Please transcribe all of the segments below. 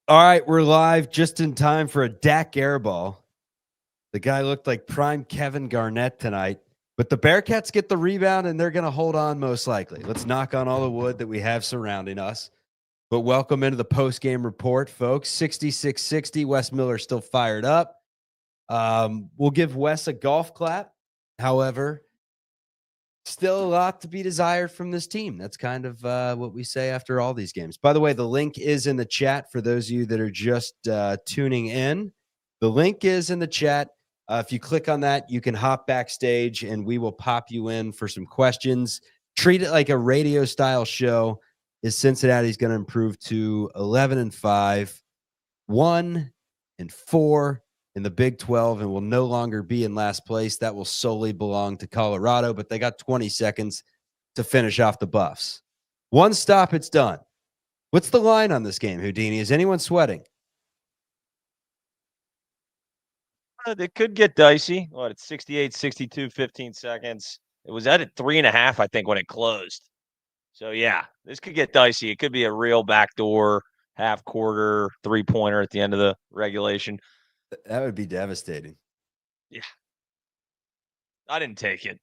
All right, we're live just in time for a Dak airball. The guy looked like prime Kevin Garnett tonight, but the Bearcats get the rebound and they're going to hold on most likely. Let's knock on all the wood that we have surrounding us. But welcome into the post-game report, folks. 66-60. Wes Miller still fired up. We'll give Wes a golf clap. However, still a lot to be desired from this team. That's kind of what we say after all these games. By the way, the link is in the chat for those of you that are just tuning in. The link is in the chat. If you click on that, you can hop backstage and we will pop you in for some questions. Treat it like a radio style show. Is Cincinnati's going to improve to 11-5, 1-4 in the Big 12 and will no longer be in last place? That will solely belong to Colorado, but they got 20 seconds to finish off the Buffs. One stop, it's done. What's the line on this game, Houdini? Is anyone sweating? It could get dicey. What, it's 68, 62, 15 seconds. It was at 3.5, I think, when it closed. So, yeah, this could get dicey. It could be a real backdoor, half-quarter, three-pointer at the end of the regulation. That would be devastating. Yeah. I didn't take it.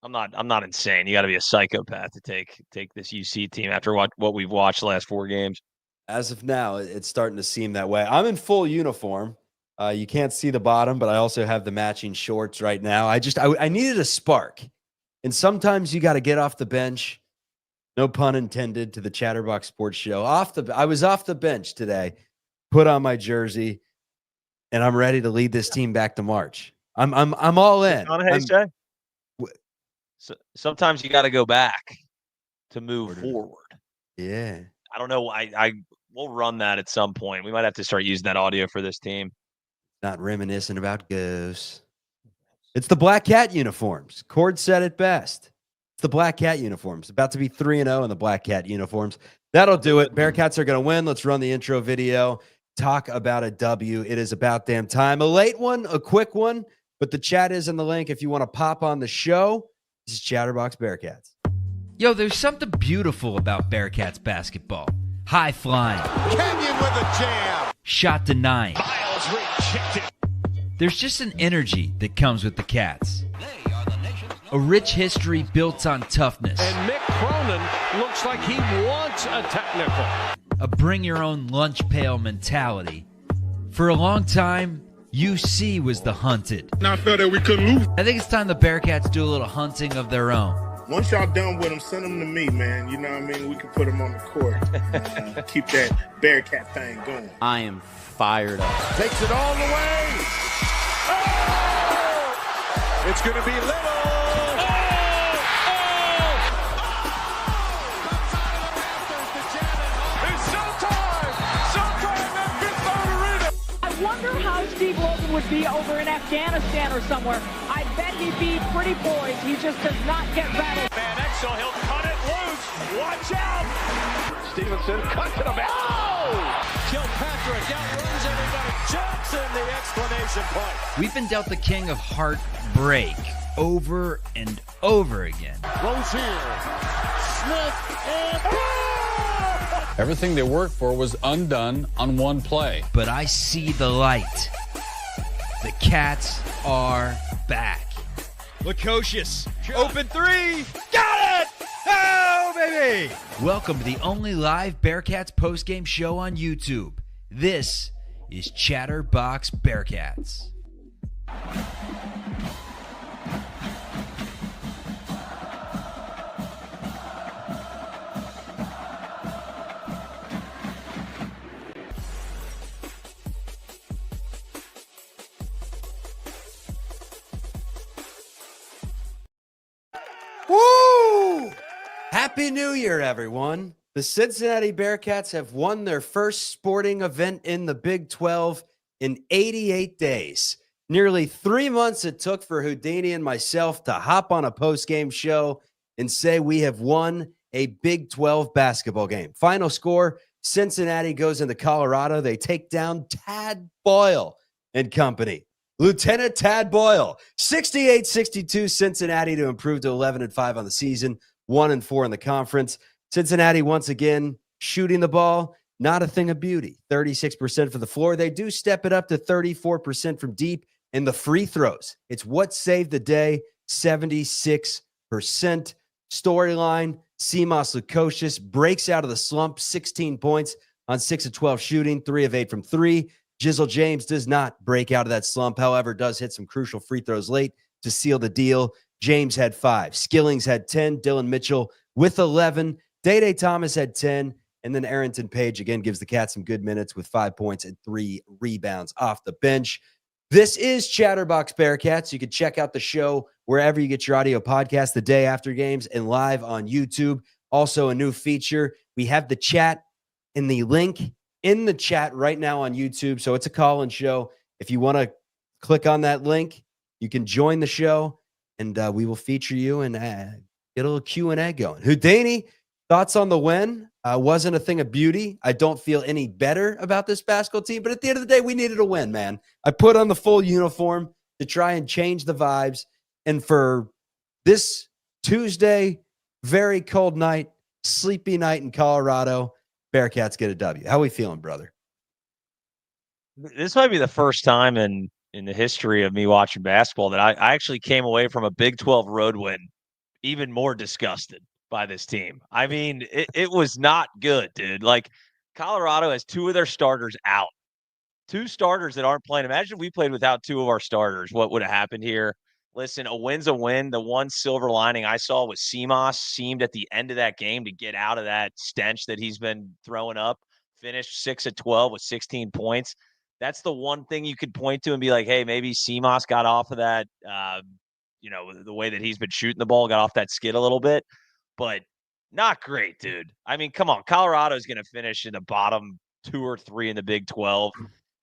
I'm not insane. You got to be a psychopath to take this UC team after what we've watched the last 4 games. As of now, it's starting to seem that way. I'm in full uniform. You can't see the bottom, but I also have the matching shorts right now. I needed a spark. And sometimes you got to get off the bench. No pun intended to the Chatterbox Sports Show. I was off the bench today, put on my jersey, and I'm ready to lead this team back to March. I'm all in. So sometimes you got to go back to move forward. Yeah. I don't know. We'll run that at some point. We might have to start using that audio for this team. Not reminiscent about ghosts. It's the Black Cat uniforms. Cord said it best. It's the Black Cat uniforms. About to be 3-0 in the Black Cat uniforms. That'll do it. Bearcats are going to win. Let's run the intro video. Talk about a W. It is about damn time. A late one, a quick one, but the chat is in the link if you want to pop on the show. This is Chatterbox Bearcats. Yo, there's something beautiful about Bearcats basketball. High flying. Kenyon with a jam. Shot denying. Miles rejected. There's just an energy that comes with the Cats. A rich history built on toughness. And Mick Cronin looks like he wants a technical. A bring-your-own-lunch pail mentality. For a long time, UC was the hunted. And I felt that we couldn't lose. I think it's time the Bearcats do a little hunting of their own. Once y'all done with them, send them to me, man. You know what I mean? We can put them on the court. Keep that Bearcat thing going. I am fired up. Takes it all the way. Oh! It's going to be Little. I wonder how Steve Logan would be over in Afghanistan or somewhere. I bet he'd be pretty poised. He just does not get rattled. Van Exel, he'll cut it loose. Watch out. Stevenson cuts it about. Oh! Kilpatrick outruns everybody. Johnson, the exclamation point. We've been dealt the king of heartbreak over and over again. Rozier, Smith, and Everything they worked for was undone on one play. But I see the light. The Cats are back. Lukosius. Open three. Got it. Oh, baby. Welcome to the only live Bearcats postgame show on YouTube. This is Chatterbox Bearcats. Woo! Happy New Year, everyone. The Cincinnati Bearcats have won their first sporting event in the Big 12 in 88 days. Nearly 3 months it took for Houdini and myself to hop on a post-game show and say we have won a Big 12 basketball game. Final score, Cincinnati goes into Colorado. They take down Tad Boyle and company. Lieutenant Tad Boyle, 68-62 Cincinnati to improve to 11-5 on the season, 1-4 in the conference. Cincinnati once again shooting the ball not a thing of beauty. 36% for the floor. They do step it up to 34% from deep. And the free throws, it's what saved the day, 76%. Storyline, Simas Lukosius breaks out of the slump, 16 points on 6 of 12 shooting, 3 of 8 from 3. Jizzle James does not break out of that slump, however, does hit some crucial free throws late to seal the deal. James had 5. Skillings had 10. Dylan Mitchell with 11. Day Thomas had 10. And then Arrington Page again gives the Cats some good minutes with 5 points and 3 rebounds off the bench. This is Chatterbox Bearcats. You can check out the show wherever you get your audio podcast the day after games and live on YouTube. Also, a new feature. We have the chat and the link in the chat right now on YouTube. So it's a call-in show. If you want to click on that link, you can join the show, and we will feature you and get a little Q&A going. Houdini, thoughts on the win? Wasn't a thing of beauty. I don't feel any better about this basketball team, but at the end of the day, we needed a win, man. I put on the full uniform to try and change the vibes. And for this Tuesday, very cold night, sleepy night in Colorado, Bearcats get a W. How we feeling, brother? This might be the first time in the history of me watching basketball that I actually came away from a Big 12 road win even more disgusted by this team. I mean, it was not good, dude. Like, Colorado has 2 of their starters out. 2 starters that aren't playing. Imagine if we played without 2 of our starters. What would have happened here? Listen, a win's a win. The one silver lining I saw was Simas seemed at the end of that game to get out of that stench that he's been throwing up. Finished 6 of 12 with 16 points. That's the one thing you could point to and be like, hey, maybe Simas got off of that, the way that he's been shooting the ball, got off that skid a little bit. But not great, dude. I mean, come on. Colorado's going to finish in the bottom 2 or 3 in the Big 12.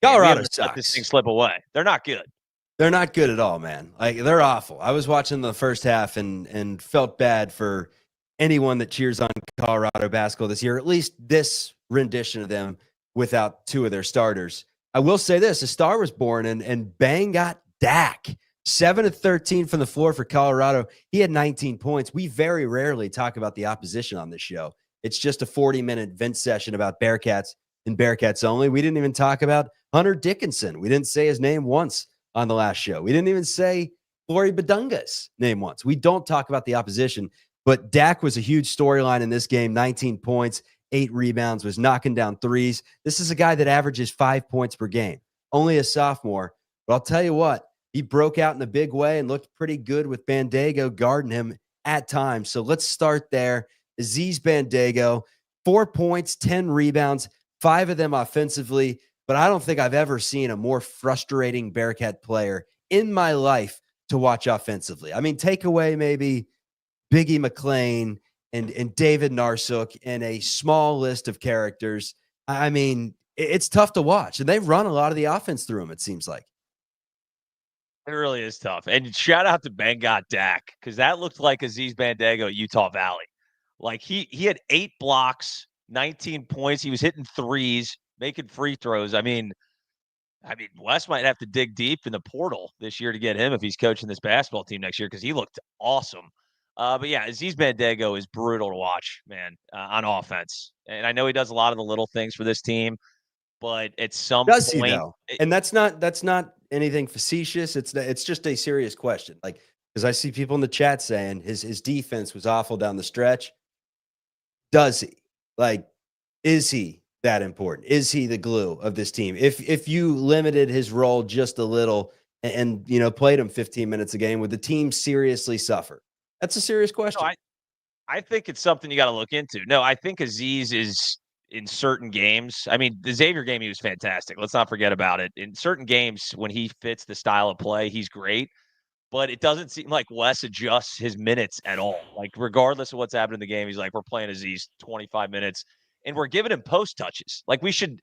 Colorado Let sucks. this thing slip away. They're not good. They're not good at all, man. Like, they're awful. I was watching the first half and felt bad for anyone that cheers on Colorado basketball this year, at least this rendition of them without 2 of their starters. I will say this, a star was born and bang got Dak. 7 of 13 from the floor for Colorado. He had 19 points. We very rarely talk about the opposition on this show. It's just a 40-minute vent session about Bearcats and Bearcats only. We didn't even talk about Hunter Dickinson. We didn't say his name once on the last show. We didn't even say Flory Badunga's name once. We don't talk about the opposition, but Dak was a huge storyline in this game. 19 points, 8 rebounds, was knocking down threes. This is a guy that averages 5 points per game. Only a sophomore, but I'll tell you what, he broke out in a big way and looked pretty good with Bandago guarding him at times. So let's start there. Aziz Bandago, 4 points, 10 rebounds, 5 of them offensively. But I don't think I've ever seen a more frustrating Bearcat player in my life to watch offensively. I mean, take away maybe Biggie McLean and David Narsuk and a small list of characters. I mean, it's tough to watch. And they've run a lot of the offense through him, it seems like. It really is tough. And shout out to Bangot Dak, because that looked like Aziz Bandago at Utah Valley. Like, he had 8 blocks, 19 points. He was hitting threes, making free throws. I mean, Wes might have to dig deep in the portal this year to get him if he's coaching this basketball team next year, because he looked awesome. But yeah, Aziz Bandago is brutal to watch, man, on offense. And I know he does a lot of the little things for this team, but at some Does point, he though? And that's not anything facetious. It's just a serious question. Like, because I see people in the chat saying his defense was awful down the stretch. Does he? Like, is he that important? Is he the glue of this team? If you limited his role just a little and played him 15 minutes a game, would the team seriously suffer? That's a serious question. No, I think it's something you got to look into. No, I think Aziz is in certain games. I mean, the Xavier game, he was fantastic. Let's not forget about it. In certain games, when he fits the style of play, he's great. But it doesn't seem like Wes adjusts his minutes at all. Like, regardless of what's happening in the game, he's like, we're playing Aziz 25 minutes, and we're giving him post touches. Like, we should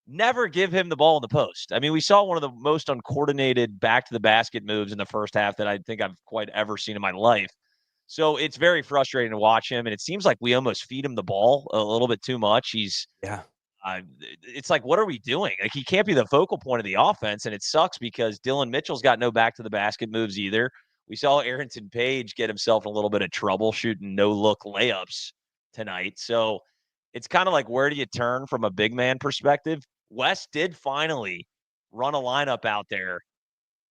never give him the ball in the post. I mean, we saw one of the most uncoordinated back-to-the-basket moves in the first half that I think I've quite ever seen in my life. So it's very frustrating to watch him, and it seems like we almost feed him the ball a little bit too much. It's like, what are we doing? Like, he can't be the focal point of the offense, and it sucks because Dylan Mitchell's got no back-to-the-basket moves either. We saw Arrington Page get himself in a little bit of trouble shooting no-look layups tonight. So it's kind of like, where do you turn from a big man perspective? West did finally run a lineup out there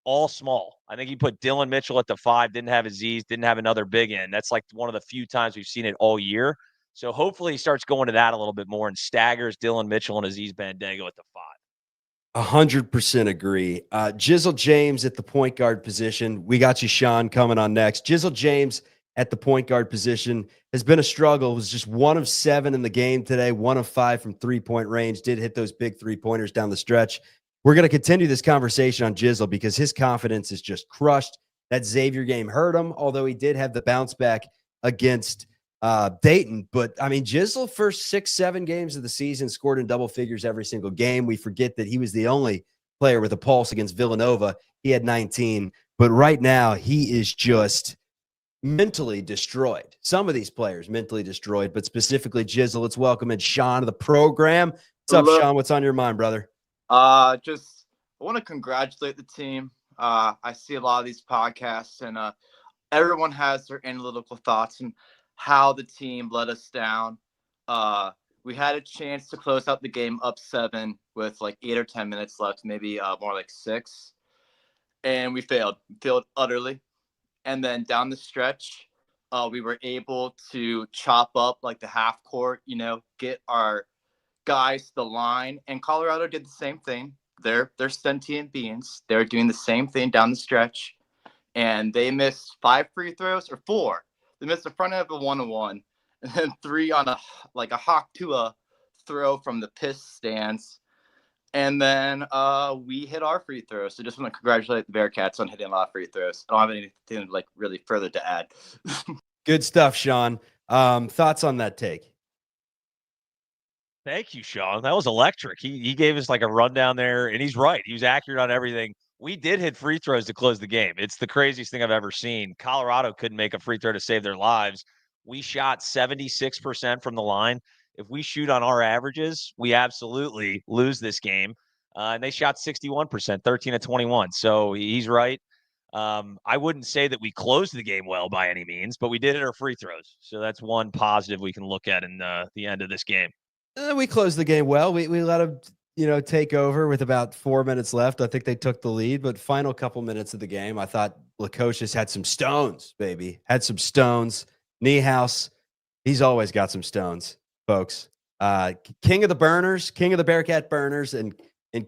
all small. I think he put Dylan Mitchell at the 5, didn't have Aziz, didn't have another big end. That's like one of the few times we've seen it all year. So hopefully he starts going to that a little bit more and staggers Dylan Mitchell and Aziz Bandego at the 5. 100% agree. Jizzle James at the point guard position. We got you, Sean, coming on next. Jizzle James at the point guard position has been a struggle. It was just 1 of 7 in the game today, 1 of 5 from three-point range. Did hit those big three-pointers down the stretch. We're going to continue this conversation on Jizzle because his confidence is just crushed. That Xavier game hurt him, although he did have the bounce back against Dayton. But, I mean, Jizzle, first 6-7 games of the season, scored in double figures every single game. We forget that he was the only player with a pulse against Villanova. He had 19. But right now, he is just mentally destroyed. Some of these players mentally destroyed, but specifically Jizzle. Let's welcome in Sean to the program. What's up, Sean? What's on your mind, brother? I want to congratulate the team. I see a lot of these podcasts, and everyone has their analytical thoughts and how the team let us down. We had a chance to close out the game up 7 with like 8 or 10 minutes left, maybe more like 6. And we failed utterly. And then down the stretch, we were able to chop up like the half court, get our guys to the line. And Colorado did the same thing. They're sentient beings. They're doing the same thing down the stretch. And they missed 5 free throws or 4. They missed the front end of a 1-on-1, and then 3 on a Hawk Tua throw from the piss stands. And then we hit our free throws. So just want to congratulate the Bearcats on hitting a lot of free throws. I don't have anything really further to add. Good stuff, Sean. Thoughts on that take? Thank you, Sean. That was electric. He gave us like a rundown there, and he's right. He was accurate on everything. We did hit free throws to close the game. It's the craziest thing I've ever seen. Colorado couldn't make a free throw to save their lives. We shot 76% from the line. If we shoot on our averages, we absolutely lose this game. And they shot 61%, 13 of 21. So he's right. I wouldn't say that we closed the game well by any means, but we did hit our free throws. So that's one positive we can look at in the end of this game. We closed the game well. We let them, take over with about 4 minutes left. I think they took the lead, but final couple minutes of the game, I thought Lukosius had some stones, baby. Had some stones. Niehaus, he's always got some stones, folks. King of the burners, king of the Bearcat burners, and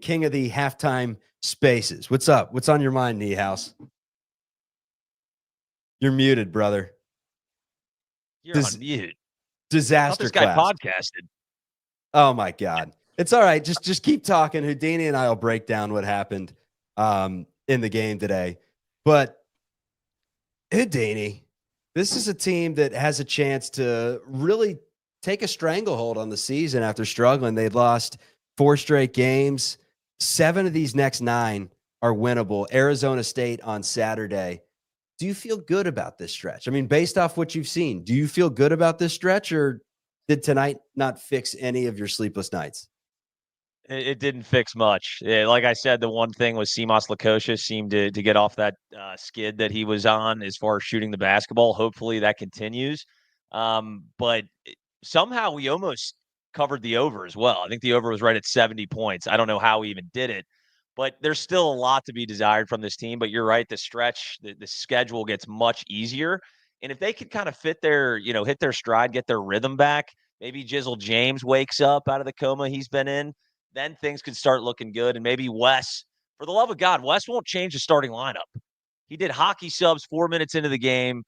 king of the halftime spaces. What's up? What's on your mind, Niehaus? You're muted, brother. You're on mute. Disaster this guy class. podcasted. Oh my God. It's all right. Just keep talking. Houdini and I will break down what happened in the game today. But Houdini, this is a team that has a chance to really take a stranglehold on the season after struggling. They'd lost 4 straight games. 7 of these next 9 are winnable. Arizona State on Saturday. Do you feel good about this stretch? I mean, based off what you've seen, do you feel good about this stretch, or did tonight not fix any of your sleepless nights? It didn't fix much. Like I said, the one thing was Simas Lukosius seemed to get off that skid that he was on as far as shooting the basketball. Hopefully that continues. But somehow we almost covered the over as well. I think the over was right at 70 points. I don't know how we even did it, but there's still a lot to be desired from this team. But you're right, the stretch, the schedule gets much easier. And if they could kind of hit their stride, get their rhythm back, maybe Jizzle James wakes up out of the coma he's been in, then things could start looking good. And maybe Wes, for the love of God, Wes won't change the starting lineup. He did hockey subs 4 minutes into the game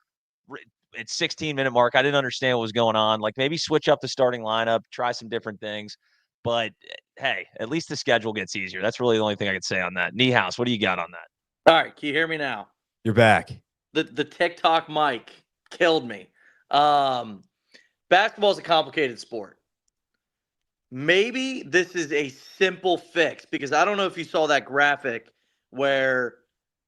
at 16-minute mark. I didn't understand what was going on. Like, maybe switch up the starting lineup, try some different things. But, hey, at least the schedule gets easier. That's really the only thing I could say on that. Niehaus, what do you got on that? All right, can you hear me now? You're back. The TikTok mic killed me. Basketball is a complicated sport. Maybe this is a simple fix, because I don't know if you saw that graphic where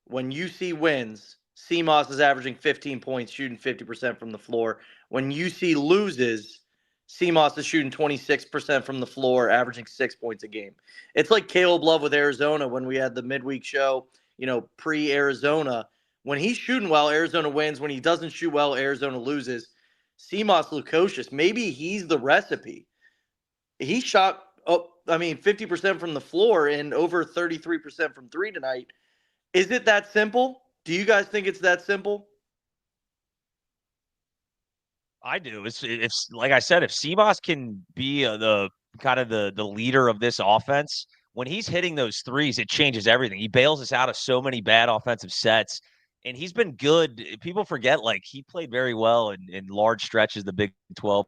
when UC wins, CMOS is averaging 15 points, shooting 50% from the floor. When UC loses, CMOS is shooting 26% from the floor, averaging 6 points a game. It's like Caleb Love with Arizona when we had the midweek show, pre-Arizona. When he's shooting well, Arizona wins. When he doesn't shoot well, Arizona loses. CMOS Lukosius, maybe he's the recipe. he shot 50% from the floor and over 33% from three tonight. Is it that simple? Do you guys think it's that simple? I do. It's like I said, if Seabass can be the kind of the leader of this offense, when he's hitting those threes, it changes everything. He bails us out of so many bad offensive sets, and he's been good. People forget, like, he played very well in large stretches of the Big 12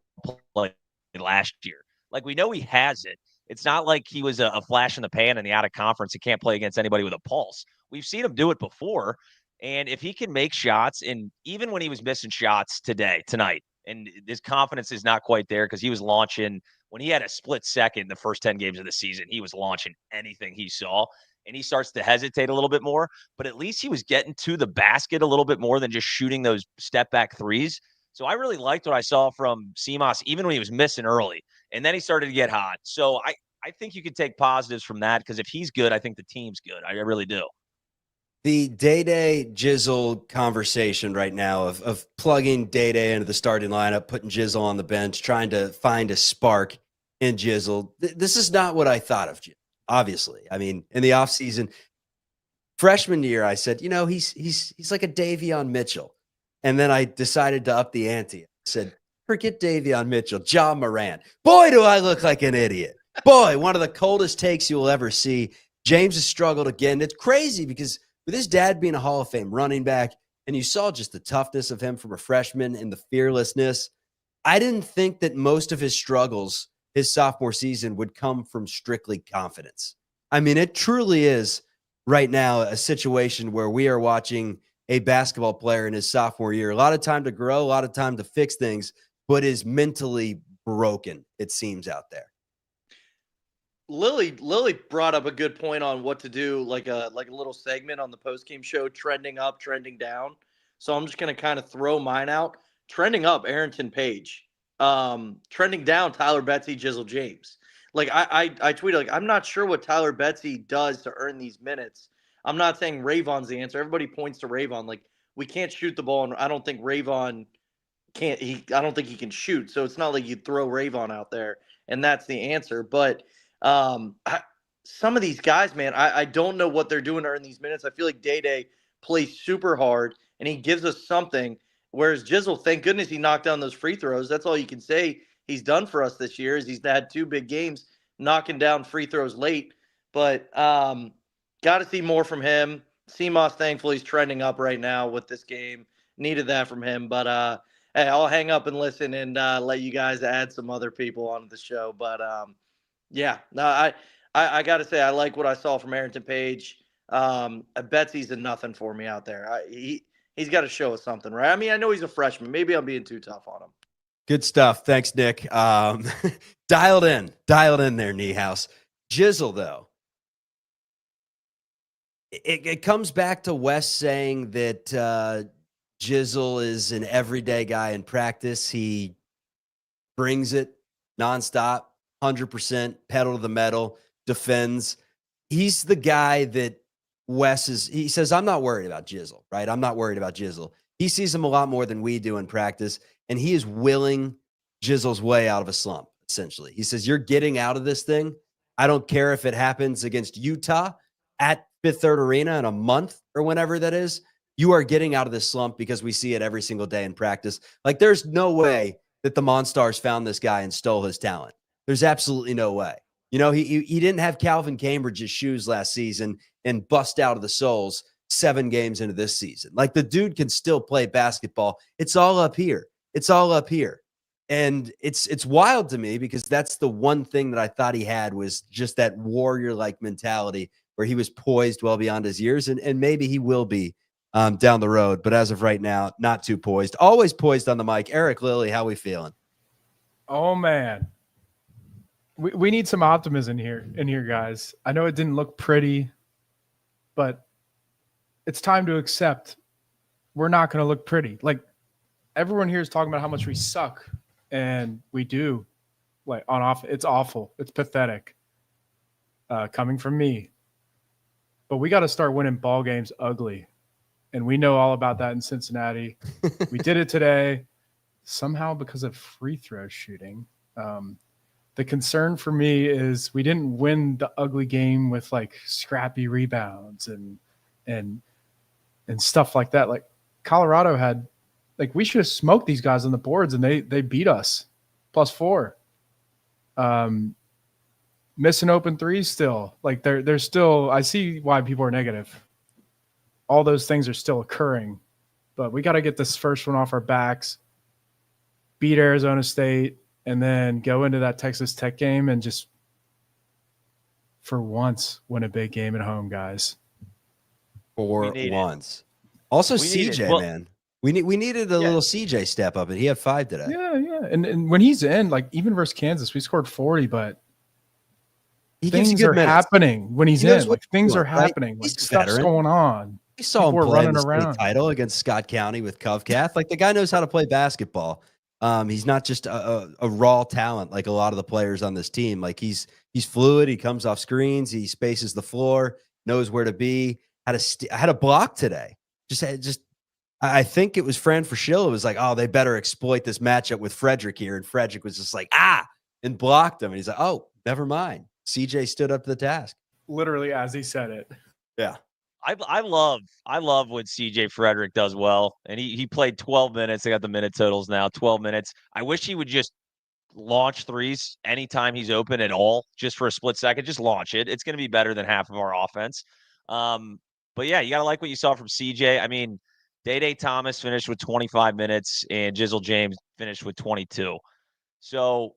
play last year. Like, we know he has it. It's not like he was a flash in the pan in the out of conference and can't play against anybody with a pulse. We've seen him do it before. And if he can make shots, and even when he was missing shots tonight, and his confidence is not quite there because he was launching when he had a split second the first 10 games of the season, he was launching anything he saw, and he starts to hesitate a little bit more, but at least he was getting to the basket a little bit more than just shooting those step back threes. So I really liked what I saw from Seamas, even when he was missing early, and then he started to get hot. So I think you could take positives from that, because if he's good, I think the team's good. I really do. The Day-Day Jizzle conversation right now of plugging Day-Day into the starting lineup, putting Jizzle on the bench, trying to find a spark in Jizzle. This is not what I thought of Jizzle, obviously. I mean, in the offseason, freshman year, I said, he's like a Davion Mitchell. And then I decided to up the ante. I said, forget Davion Mitchell, John Moran. Boy, do I look like an idiot. Boy, one of the coldest takes you will ever see. James has struggled again. It's crazy because with his dad being a Hall of Fame running back, and you saw just the toughness of him from a freshman and the fearlessness, I didn't think that most of his struggles his sophomore season would come from strictly confidence. I mean, it truly is right now a situation where we are watching a basketball player in his sophomore year. A lot of time to grow, a lot of time to fix things, but is mentally broken, it seems, out there. Lily brought up a good point on what to do, like a little segment on the postgame show, trending up, trending down. So I'm just going to kind of throw mine out. Trending up, Arrington Page. Trending down, Tyler Betsy, Jizzle James. Like I tweeted, like, I'm not sure what Tyler Betsy does to earn these minutes. I'm not saying Rayvon's the answer. Everybody points to Rayvon. Like, we can't shoot the ball, and I don't think Rayvon I don't think he can shoot. So it's not like you throw Rayvon out there and that's the answer. But some of these guys, man, I don't know what they're doing to earn these minutes. I feel like Day-Day plays super hard, and he gives us something. Whereas Jizzle, thank goodness he knocked down those free throws. That's all you can say he's done for us this year, is he's had 2 big games knocking down free throws late. But got to see more from him. Seamoss, thankfully, he's trending up right now with this game. Needed that from him. But, hey, I'll hang up and listen and let you guys add some other people onto the show. But, yeah, no, I got to say, I like what I saw from Arrington Page. Betsy's a nothing for me out there. He's got to show us something, right? I mean, I know he's a freshman. Maybe I'm being too tough on him. Good stuff. Thanks, Nick. Dialed in there, Niehaus. Jizzle, though. It comes back to Wes saying that Jizzle is an everyday guy in practice. He brings it nonstop, 100%, pedal to the metal, defends. He's the guy that he says, I'm not worried about Jizzle, right? I'm not worried about Jizzle. He sees him a lot more than we do in practice, and he is willing Jizzle's way out of a slump, essentially. He says, you're getting out of this thing. I don't care if it happens against Utah at Fifth Third Arena in a month or whenever that is. You are getting out of this slump because we see it every single day in practice. Like, there's no way that the Monstars found this guy and stole his talent. There's absolutely no way. You know, he didn't have Calvin Cambridge's shoes last season and bust out of the soles 7 games into this season. Like, the dude can still play basketball. It's all up here. It's all up here. And it's wild to me because that's the one thing that I thought he had, was just that warrior-like mentality where he was poised well beyond his years, and maybe he will be down the road. But as of right now, not too poised. Always poised on the mic. Eric Lilly, how we feeling? Oh, man. We need some optimism in here, guys. I know it didn't look pretty, but it's time to accept we're not going to look pretty. Like, everyone here is talking about how much we suck, and we do. Like, on off, it's awful. It's pathetic. Coming from me. But we got to start winning ball games ugly, and we know all about that in Cincinnati. We did it today, somehow because of free throw shooting. The concern for me is we didn't win the ugly game with like scrappy rebounds and stuff like that. Like Colorado had, like we should have smoked these guys on the boards and they beat us +4. Missing open threes still. Like they're still, I see why people are negative. All those things are still occurring, but we got to get this first one off our backs, beat Arizona State, and then go into that Texas Tech game and just, for once, win a big game at home, guys. For once. Also, CJ, man. We needed a little CJ step up, and he had 5 today. Yeah. And when he's in, like even versus Kansas, we scored 40, but things are happening when he's in. Like things are happening. Like stuff's going on. We saw him play in the state title against Scott County with Covcath. Like the guy knows how to play basketball. He's not just a raw talent like a lot of the players on this team. Like he's fluid. He comes off screens. He spaces the floor. Knows where to be. Had a block today. I think it was Fran Fraschilla was like, oh, they better exploit this matchup with Frederick here. And Frederick was just like, and blocked him. And he's like, oh, never mind. CJ stood up to the task. Literally as he said it. Yeah. I love what CJ Frederick does well. And he played 12 minutes. They got the minute totals now, 12 minutes. I wish he would just launch threes anytime he's open at all, just for a split second. Just launch it. It's going to be better than half of our offense. But yeah, you got to like what you saw from CJ. I mean, Day Thomas finished with 25 minutes and Jizzle James finished with 22. So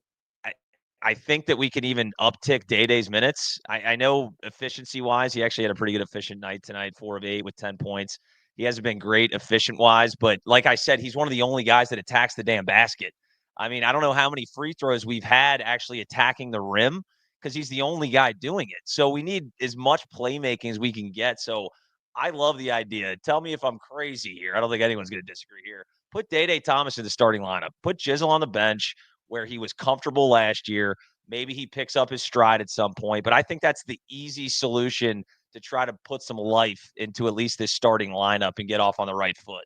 I think that we can even uptick Day's minutes. I know efficiency-wise, he actually had a pretty good efficient night tonight, 4 of 8 with 10 points. He hasn't been great efficient-wise, but like I said, he's one of the only guys that attacks the damn basket. I mean, I don't know how many free throws we've had actually attacking the rim because he's the only guy doing it. So we need as much playmaking as we can get. So I love the idea. Tell me if I'm crazy here. I don't think anyone's going to disagree here. Put Day Thomas in the starting lineup. Put Jizzle on the bench, where he was comfortable last year. Maybe he picks up his stride at some point, but I think that's the easy solution to try to put some life into at least this starting lineup and get off on the right foot.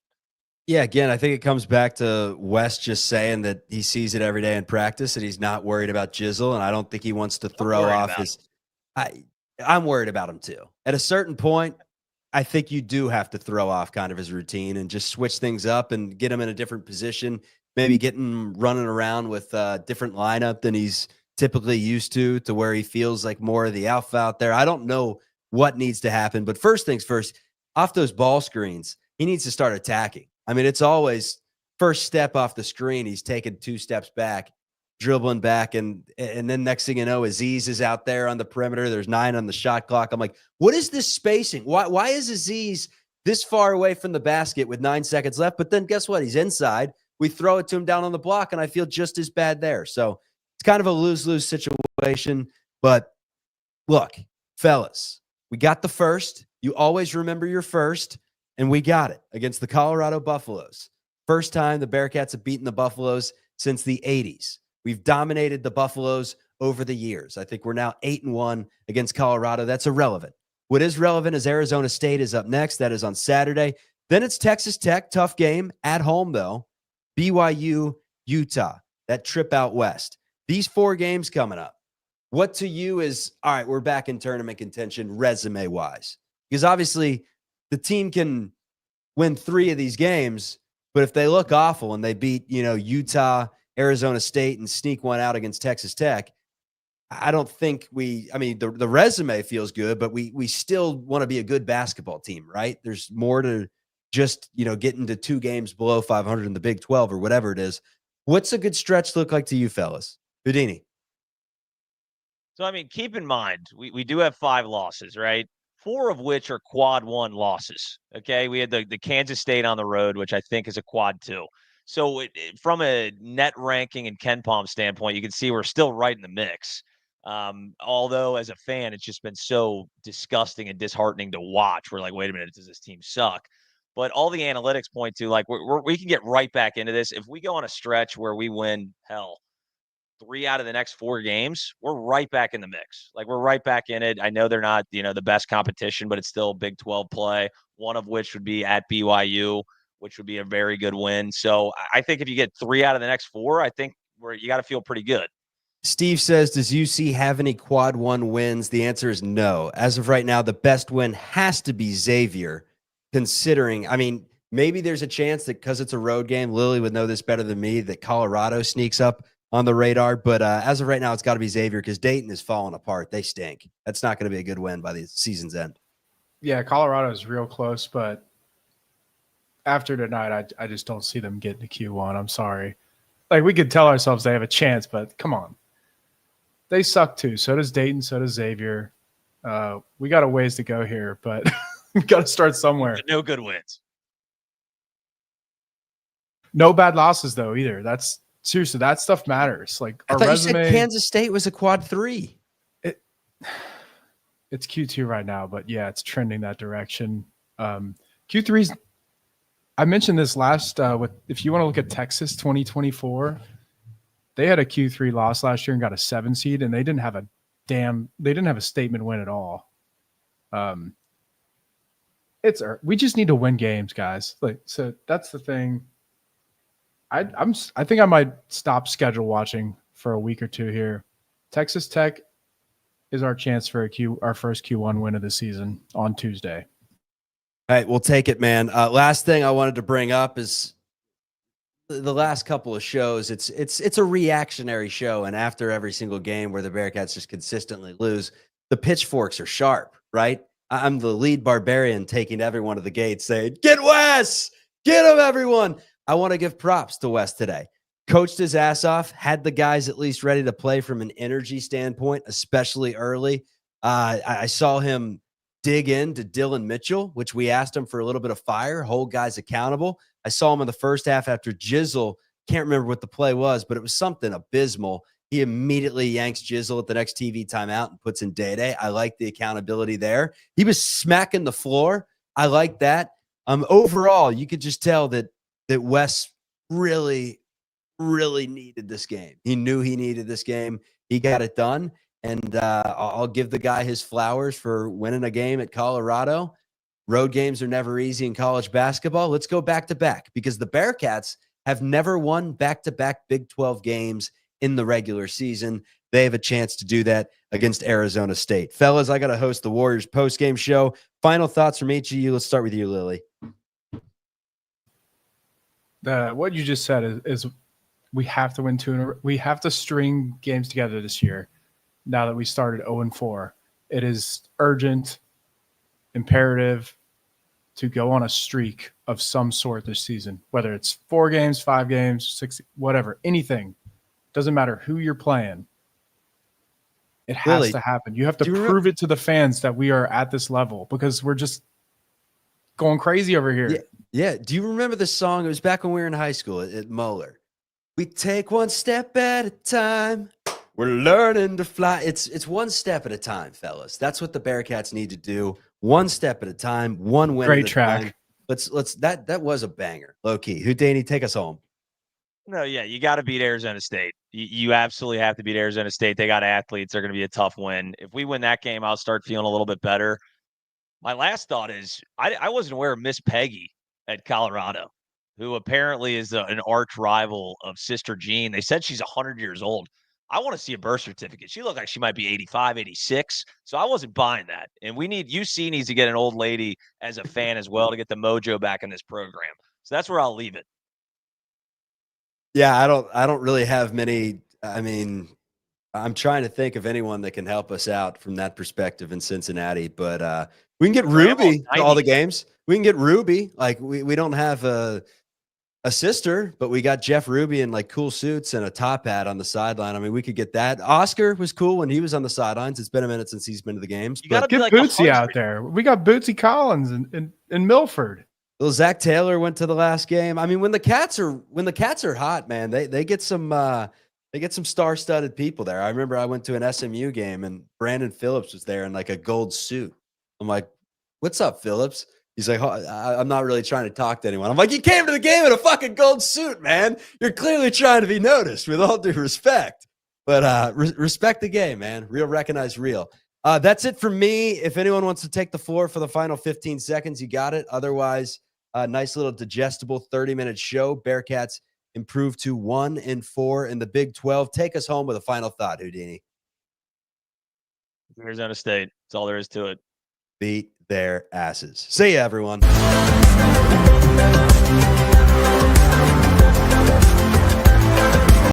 Yeah, again, I think it comes back to West just saying that he sees it every day in practice and he's not worried about Jizzle, and I don't think he wants to throw off his – I'm worried about him too. At a certain point, I think you do have to throw off kind of his routine and just switch things up and get him in a different position. Maybe get him running around with a different lineup than he's typically used to where he feels like more of the alpha out there. I don't know what needs to happen, but first things first, off those ball screens, he needs to start attacking. I mean, it's always first step off the screen. He's taking 2 steps back, dribbling back, and then next thing you know, Aziz is out there on the perimeter. There's 9 on the shot clock. I'm like, what is this spacing? Why is Aziz this far away from the basket with 9 seconds left? But then guess what? He's inside. We throw it to him down on the block, and I feel just as bad there. So it's kind of a lose-lose situation. But look, fellas, we got the first. You always remember your first, and we got it against the Colorado Buffaloes. First time the Bearcats have beaten the Buffaloes since the 80s. We've dominated the Buffaloes over the years. I think we're now 8-1 against Colorado. That's irrelevant. What is relevant is Arizona State is up next. That is on Saturday. Then it's Texas Tech. Tough game. At home, though. BYU, Utah, that trip out west. These 4 games coming up. What to you is, all right, we're back in tournament contention resume-wise? Because obviously the team can win 3 of these games, but if they look awful and they beat, Utah, Arizona State, and sneak one out against Texas Tech, I don't think the resume feels good, but we still want to be a good basketball team, right? There's more to just, getting to 2 games below 500 in the Big 12 or whatever it is. What's a good stretch look like to you fellas? Houdini. So, keep in mind, we do have 5 losses, right? 4 of which are quad 1 losses. Okay. We had the Kansas State on the road, which I think is a quad 2. So from a net ranking and KenPom standpoint, you can see we're still right in the mix. Although as a fan, it's just been so disgusting and disheartening to watch. We're like, wait a minute, does this team suck? But all the analytics point to we can get right back into this. If we go on a stretch where we win 3 out of the next 4 games, we're right back in the mix. We're right back in it. I know they're not, the best competition, but it's still Big 12 play, one of which would be at BYU, which would be a very good win. So I think if you get 3 out of the next 4, I think you got to feel pretty good. Steve says, does UC have any quad one wins? The answer is no. As of right now, the best win has to be Xavier, considering, I mean, maybe there's a chance that because it's a road game, Lily would know this better than me, that Colorado sneaks up on the radar. But as of right now, it's got to be Xavier because Dayton is falling apart. They stink. That's not going to be a good win by the season's end. Yeah, Colorado is real close, but after tonight, I just don't see them getting to Q1. I'm sorry. Like, we could tell ourselves they have a chance, but come on. They suck too. So does Dayton. So does Xavier. We got a ways to go here, but we got to start somewhere. No good wins. No bad losses though either. That's seriously, that stuff matters. Like our resume. You said Kansas State was a quad 3. It's Q2 right now, but yeah, it's trending that direction. Q3's. I mentioned this last if you want to look at Texas 2024, they had a Q3 loss last year and got a 7 seed, and they didn't have a statement win at all. We just need to win games, guys. Like, so that's the thing. I think I might stop schedule watching for a week or two here. Texas Tech is our chance for our first Q1 win of the season on Tuesday. All right, we'll take it, man. Last thing I wanted to bring up is the last couple of shows. It's a reactionary show, and after every single game where the Bearcats just consistently lose, the pitchforks are sharp, right? I'm the lead barbarian taking everyone to the gate saying, get Wes! Get him, everyone! I want to give props to Wes today. Coached his ass off, had the guys at least ready to play from an energy standpoint, especially early. I saw him dig into Dylan Mitchell, which we asked him for a little bit of fire, hold guys accountable. I saw him in the first half after Jizzle, can't remember what the play was, but it was something abysmal. He immediately yanks Jizzle at the next TV timeout and puts in Day-Day. I like the accountability there. He was smacking the floor. I like that. Overall, you could just tell that Wes really needed this game. He knew he needed this game. He got it done. And I'll give the guy his flowers for winning a game at Colorado. Road games are never easy in college basketball. Let's go back-to-back because the Bearcats have never won back-to-back Big 12 games in the regular season. They have a chance to do that against Arizona State. Fellas, I got to host the Warriors post-game show. Final thoughts from each of you. Let's start with you, Lily. What you just said is we have to win we have to string games together this year. Now that we started 0-4, it is urgent, imperative to go on a streak of some sort this season, whether it's 4 games, 5 games, 6, whatever, anything. Doesn't matter who you're playing. It has to happen. You have to prove it to the fans that we are at this level because we're just going crazy over here. Yeah. Do you remember the song? It was back when we were in high school at Moeller. We take one step at a time. We're learning to fly. It's one step at a time, fellas. That's what the Bearcats need to do. One step at a time, one win. Great at a track. time. That was a banger. Low key. Houdini, take us home. No, yeah, you got to beat Arizona State. You absolutely have to beat Arizona State. They got athletes. They're going to be a tough win. If we win that game, I'll start feeling a little bit better. My last thought is I wasn't aware of Miss Peggy at Colorado, who apparently is an arch rival of Sister Jean. They said she's 100 years old. I want to see a birth certificate. She looked like she might be 85, 86. So I wasn't buying that. And UC needs to get an old lady as a fan as well to get the mojo back in this program. So that's where I'll leave it. Yeah, I don't really have many. I mean, I'm trying to think of anyone that can help us out from that perspective in Cincinnati, but we can get Ruby to all the games. We can get Ruby. Like we don't have a sister, but we got Jeff Ruby in like cool suits and a top hat on the sideline. I mean, we could get that. Oscar was cool when he was on the sidelines. It's been a minute since he's been to the games. You got to get like Bootsy out there. We got Bootsy Collins in Milford. Well, Zach Taylor went to the last game. I mean, when the Cats are hot, man, they get some star-studded people there. I remember I went to an SMU game and Brandon Phillips was there in like a gold suit. I'm like, "What's up, Phillips?" He's like, I'm not really trying to talk to anyone. I'm like, you came to the game in a fucking gold suit, man. You're clearly trying to be noticed, with all due respect. But respect the game, man. Real recognize real. That's it for me. If anyone wants to take the floor for the final 15 seconds, you got it. Otherwise, nice little digestible 30-minute show. Bearcats improve to 1-4 in the Big 12. Take us home with a final thought, Houdini. Arizona State. That's all there is to it. Beat their asses. See ya, everyone.